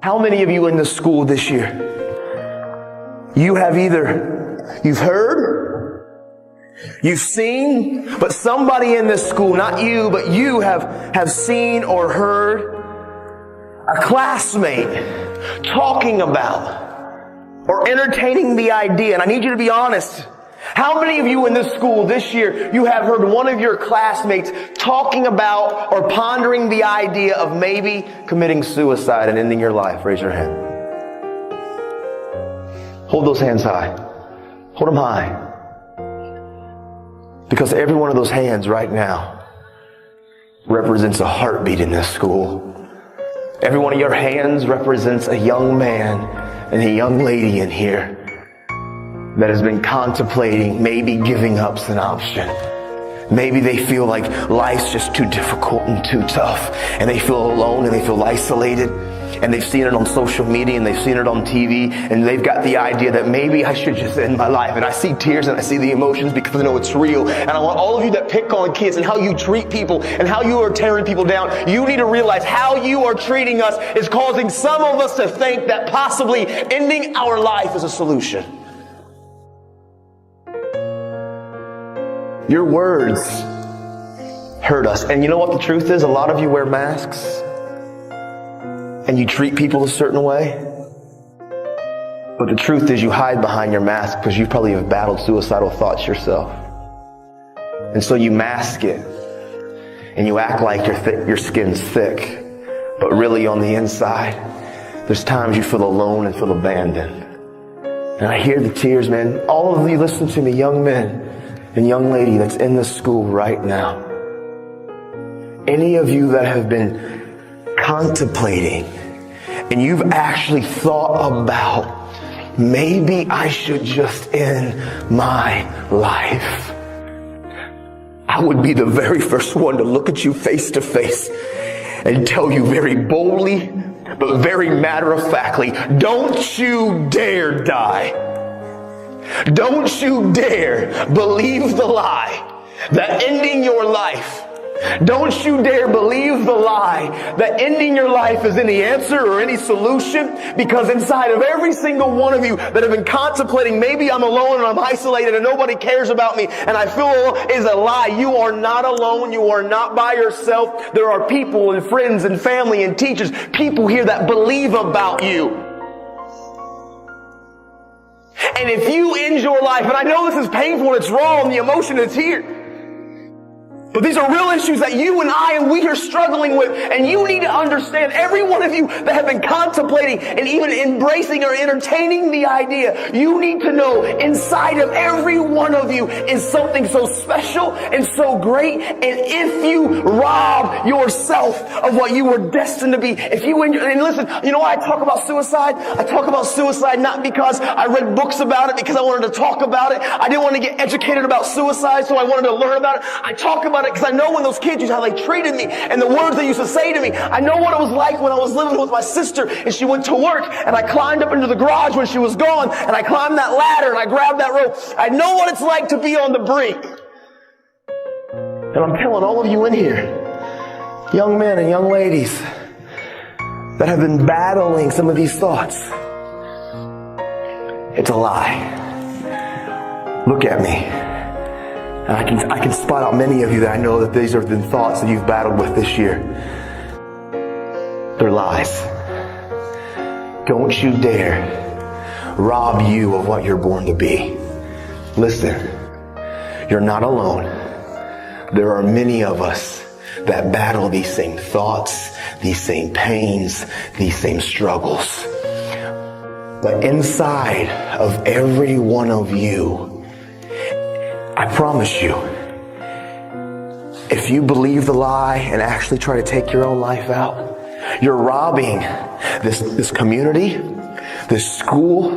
How many of you in this school this year, you've heard, you've seen, but somebody in this school, not you, but you have seen or heard a classmate talking about or entertaining the idea, and I need you to be honest. How many of you in this school this year, you have heard one of your classmates talking about or pondering the idea of maybe committing suicide and ending your life? Raise your hand. Hold those hands high. Hold them high. Because every one of those hands right now represents a heartbeat in this school. Every one of your hands represents a young man and a young lady in here that has been contemplating maybe giving up's an option. Maybe they feel like life's just too difficult and too tough, and they feel alone and they feel isolated, and they've seen it on social media and they've seen it on TV, and they've got the idea that maybe I should just end my life. And I see tears and I see the emotions because I know it's real. And I want all of you that pick on kids and how you treat people and how you are tearing people down, you need to realize how you are treating us is causing some of us to think that possibly ending our life is a solution. Your words hurt us. And you know what the truth is? A lot of you wear masks and you treat people a certain way. But the truth is you hide behind your mask because you probably have battled suicidal thoughts yourself. And so you mask it and you act like your skin's thick. But really on the inside, there's times you feel alone and feel abandoned. And I hear the tears, man. All of you listen to me, young men and young lady that's in this school right now. Any of you that have been contemplating and you've actually thought about maybe I should just end my life, I would be the very first one to look at you face to face and tell you very boldly but very matter-of-factly, don't you dare die. Don't you dare believe the lie that ending your life, don't you dare believe the lie that ending your life is any answer or any solution, because inside of every single one of you that have been contemplating, maybe I'm alone and I'm isolated and nobody cares about me and I feel alone, is a lie. You are not alone. You are not by yourself. There are people and friends and family and teachers, people here that believe about you. And if you end your life, and I know this is painful and it's raw and the emotion is here, but these are real issues that you and I and we are struggling with, and you need to understand, every one of you that have been contemplating and even embracing or entertaining the idea, you need to know inside of every one of you is something so special and so great. And if you rob yourself of what you were destined to be, if you and listen, you know why I talk about suicide? I talk about suicide not because I read books about it, because I wanted to talk about it. I didn't want to get educated about suicide, so I wanted to learn about it. I talk about it because I know when those kids used how they treated me and the words they used to say to me. I know what it was like when I was living with my sister and she went to work and I climbed up into the garage when she was gone and I climbed that ladder and I grabbed that rope. I know what it's like to be on the brink. And I'm telling all of you in here, young men and young ladies that have been battling some of these thoughts, it's a lie. Look at me. And I can spot out many of you that I know that these have been thoughts that you've battled with this year. They're lies. Don't you dare rob you of what you're born to be. Listen, you're not alone. There are many of us that battle these same thoughts, these same pains, these same struggles. But inside of every one of you, I promise you, if you believe the lie and actually try to take your own life out, you're robbing this community, this school,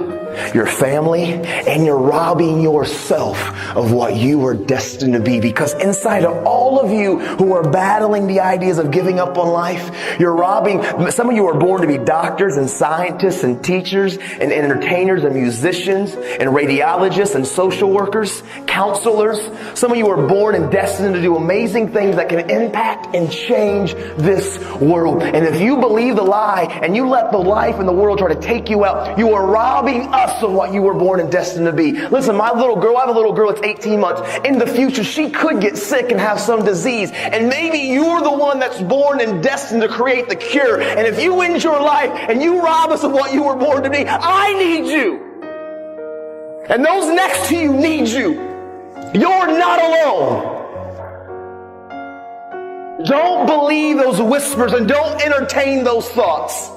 your family, and you're robbing yourself of what you were destined to be. Because inside of all of you who are battling the ideas of giving up on life, you're robbing. Some of you are born to be doctors and scientists and teachers and entertainers and musicians and radiologists and social workers, counselors. Some of you are born and destined to do amazing things that can impact and change this world. And if you believe the lie and you let the life and the world try to take you out, you are robbing us of what you were born and destined to be. Listen, my little girl, I have a little girl that's 18 months. In the future, she could get sick and have some disease. And maybe you're the one that's born and destined to create the cure. And if you end your life and you rob us of what you were born to be, I need you. And those next to you need you. You're not alone. Don't believe those whispers and don't entertain those thoughts.